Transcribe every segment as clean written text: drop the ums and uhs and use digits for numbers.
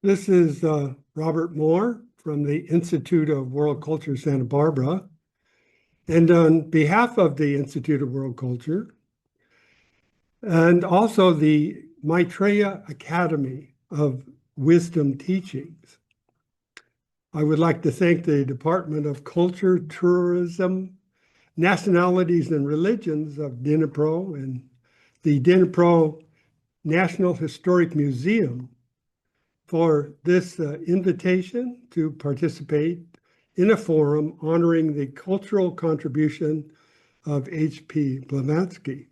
This is Robert Mur from the Institute of World Culture, Santa Barbara. And on behalf of the Institute of World Culture, and also the Maitreyi Academy of Wisdom Teachings, I would like to thank the Department of Culture, Tourism, Nationalities and Religions of Dnipro and the Dnipro National Historic Museum for this invitation to participate in a forum honoring the cultural contribution of H.P. Blavatsky.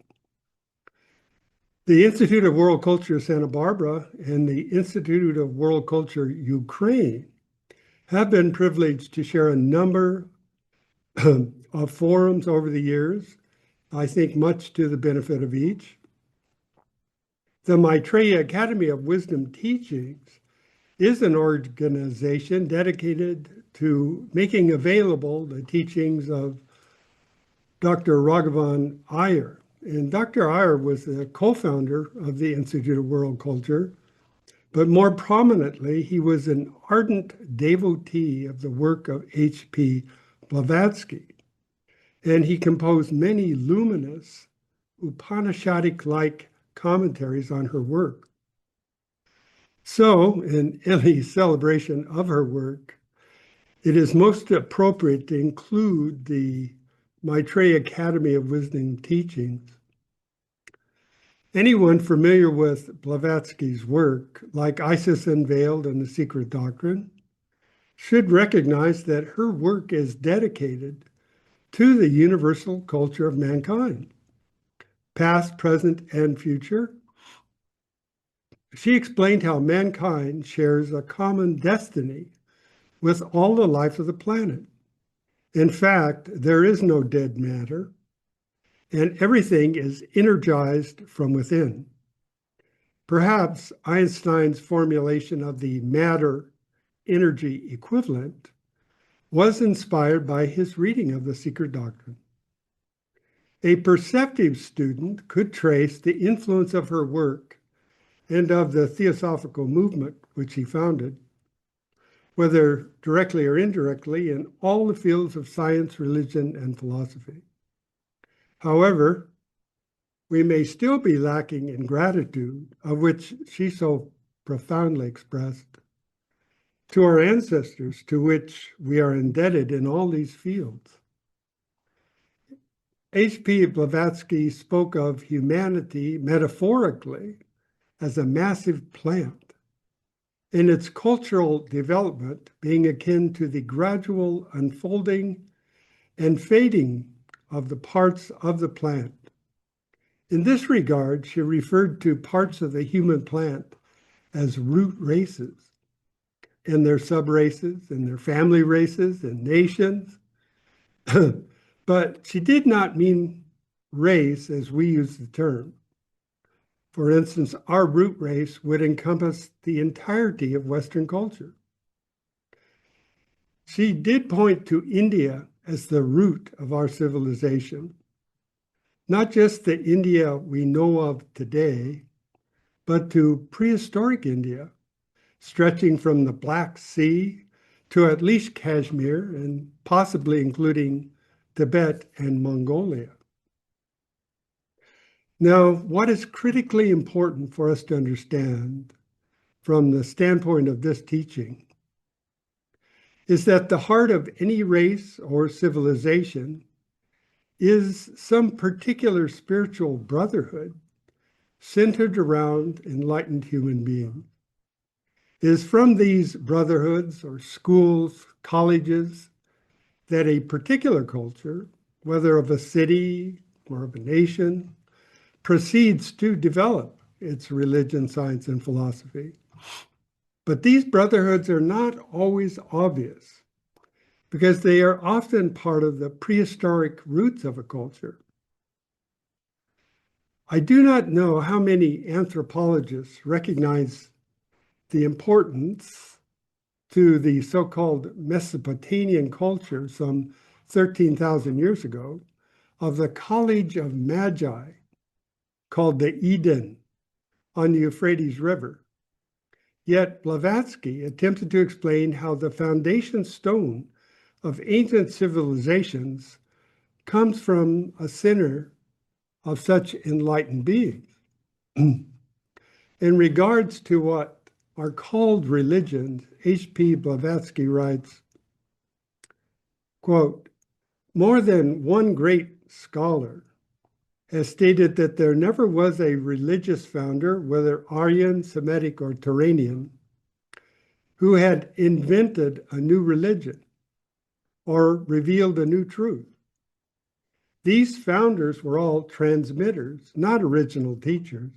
The Institute of World Culture Santa Barbara and the Institute of World Culture Ukraine have been privileged to share a number of forums over the years, I think much to the benefit of each. The Maitreyi Academy of Wisdom Teachings is an organization dedicated to making available the teachings of Dr. Raghavan Iyer. And Dr. Iyer was the co-founder of the Institute of World Culture, but more prominently, he was an ardent devotee of the work of H.P. Blavatsky. And he composed many luminous Upanishadic-like commentaries on her work. So, in any celebration of her work, it is most appropriate to include the Maitreyi Academy of Wisdom Teachings. Anyone familiar with Blavatsky's work, like Isis Unveiled and the Secret Doctrine, should recognize that her work is dedicated to the universal culture of mankind, past, present, and future. She explained how mankind shares a common destiny with all the life of the planet. In fact, there is no dead matter, and everything is energized from within. Perhaps Einstein's formulation of the matter-energy equivalent was inspired by his reading of the Secret Doctrine. A perceptive student could trace the influence of her work and of the theosophical movement which he founded, whether directly or indirectly, in all the fields of science, religion, and philosophy. However, we may still be lacking in gratitude, of which she so profoundly expressed, to our ancestors, to which we are indebted in all these fields. H.P. Blavatsky spoke of humanity metaphorically as a massive plant, in its cultural development being akin to the gradual unfolding and fading of the parts of the plant. In this regard, she referred to parts of the human plant as root races, and their subraces, and their family races, and nations. But she did not mean race as we use the term. For instance, our root race would encompass the entirety of Western culture. She did point to India as the root of our civilization, not just the India we know of today, but to prehistoric India, stretching from the Black Sea to at least Kashmir and possibly including Tibet and Mongolia. Now, what is critically important for us to understand from the standpoint of this teaching is that the heart of any race or civilization is some particular spiritual brotherhood centered around enlightened human beings. It is from these brotherhoods or schools, colleges, that a particular culture, whether of a city or of a nation, proceeds to develop its religion, science, and philosophy. But these brotherhoods are not always obvious because they are often part of the prehistoric roots of a culture. I do not know how many anthropologists recognize the importance to the so-called Mesopotamian culture some 13,000 years ago of the College of Magi, called the Eden on the Euphrates River. Yet Blavatsky attempted to explain how the foundation stone of ancient civilizations comes from a center of such enlightened beings. In regards to what are called religions, H.P. Blavatsky writes, quote, "More than one great scholar has stated that there never was a religious founder, whether Aryan, Semitic, or Turanian, who had invented a new religion or revealed a new truth. These founders were all transmitters, not original teachers.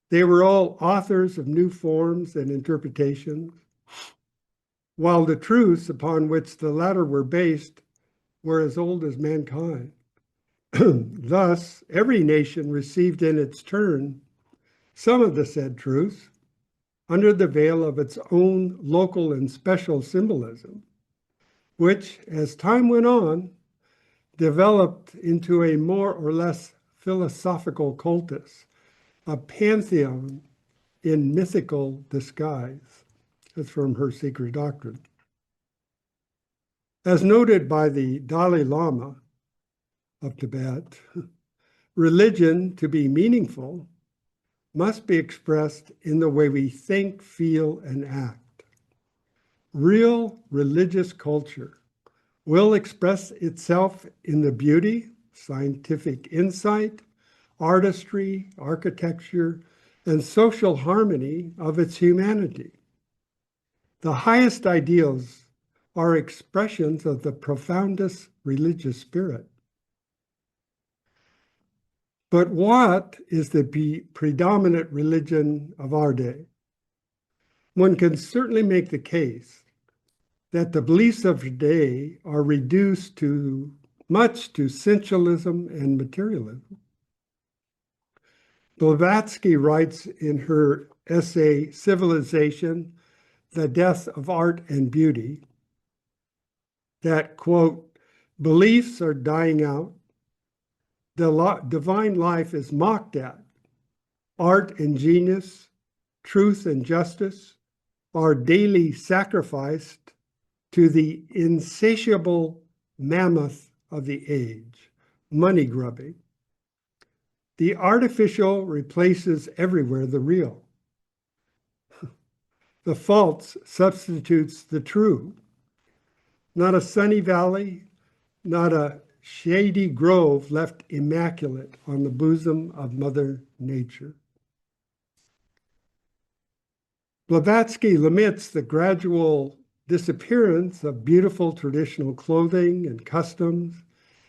They were all authors of new forms and interpretations, while the truths upon which the latter were based were as old as mankind. Thus, every nation received in its turn some of the said truths under the veil of its own local and special symbolism, which, as time went on, developed into a more or less philosophical cultus, a pantheon in mythical disguise." That's from Her Secret Doctrine. As noted by the Dalai Lama of Tibet, religion, to be meaningful, must be expressed in the way we think, feel, and act. Real religious culture will express itself in the beauty, scientific insight, artistry, architecture, and social harmony of its humanity. The highest ideals are expressions of the profoundest religious spirit. But what is the predominant religion of our day? One can certainly make the case that the beliefs of today are reduced much to sensualism and materialism. Blavatsky writes in her essay, Civilization, the Death of Art and Beauty, that, quote, "Beliefs are dying out, the divine life is mocked at, art and genius, truth and justice are daily sacrificed to the insatiable mammoth of the age, money grubbing. The artificial replaces everywhere the real. The false substitutes the true. Not a sunny valley, not a shady grove left immaculate on the bosom of Mother Nature." Blavatsky laments the gradual disappearance of beautiful traditional clothing and customs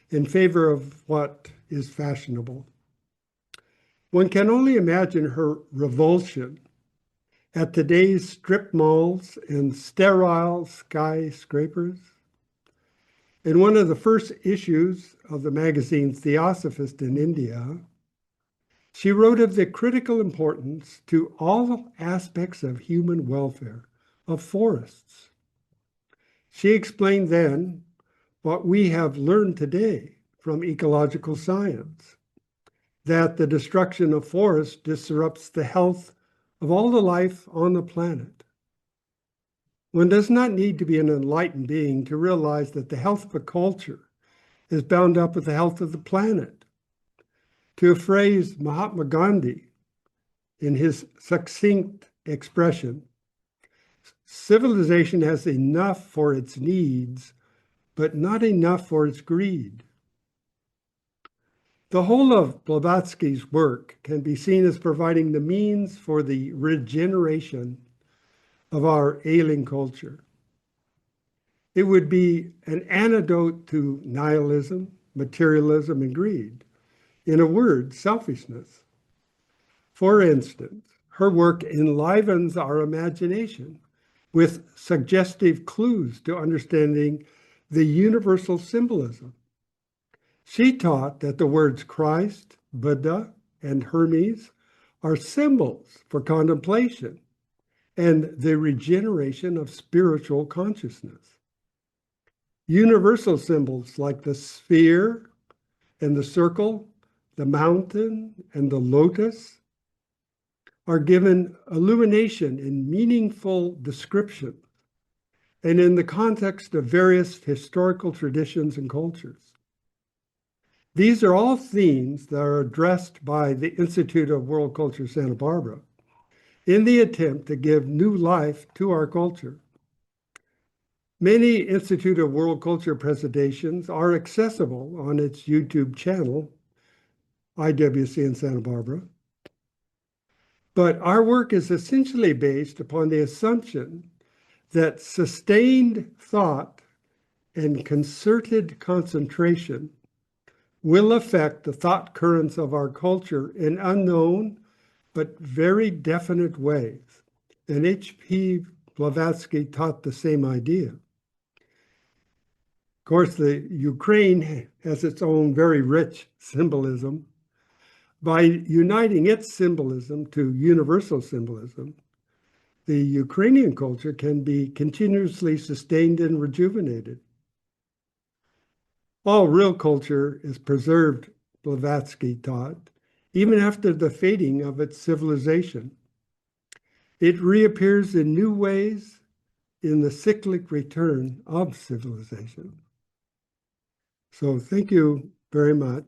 in favor of what is fashionable. One can only imagine her revulsion at today's strip malls and sterile skyscrapers. In one of the first issues of the magazine Theosophist in India, she wrote of the critical importance to all aspects of human welfare of forests. She explained then what we have learned today from ecological science, that the destruction of forests disrupts the health of all the life on the planet. One does not need to be an enlightened being to realize that the health of a culture is bound up with the health of the planet. To phrase Mahatma Gandhi in his succinct expression, civilization has enough for its needs, but not enough for its greed. The whole of Blavatsky's work can be seen as providing the means for the regeneration of our ailing culture. It would be an antidote to nihilism, materialism, and greed. In a word, selfishness. For instance, her work enlivens our imagination with suggestive clues to understanding the universal symbolism. She taught that the words Christ, Buddha, and Hermes are symbols for contemplation and the regeneration of spiritual consciousness. Universal symbols like the sphere and the circle, the mountain and the lotus, are given illumination in meaningful description and in the context of various historical traditions and cultures. These are all themes that are addressed by the Institute of World Culture Santa Barbara in the attempt to give new life to our culture. Many Institute of World Culture presentations are accessible on its YouTube channel, IWC in Santa Barbara. But our work is essentially based upon the assumption that sustained thought and concerted concentration will affect the thought currents of our culture in unknown but very definite ways. And H.P. Blavatsky taught the same idea. Of course, the Ukraine has its own very rich symbolism. By uniting its symbolism to universal symbolism, the Ukrainian culture can be continuously sustained and rejuvenated. All real culture is preserved, Blavatsky taught, even after the fading of its civilization. It reappears in new ways in the cyclic return of civilization. So thank you very much.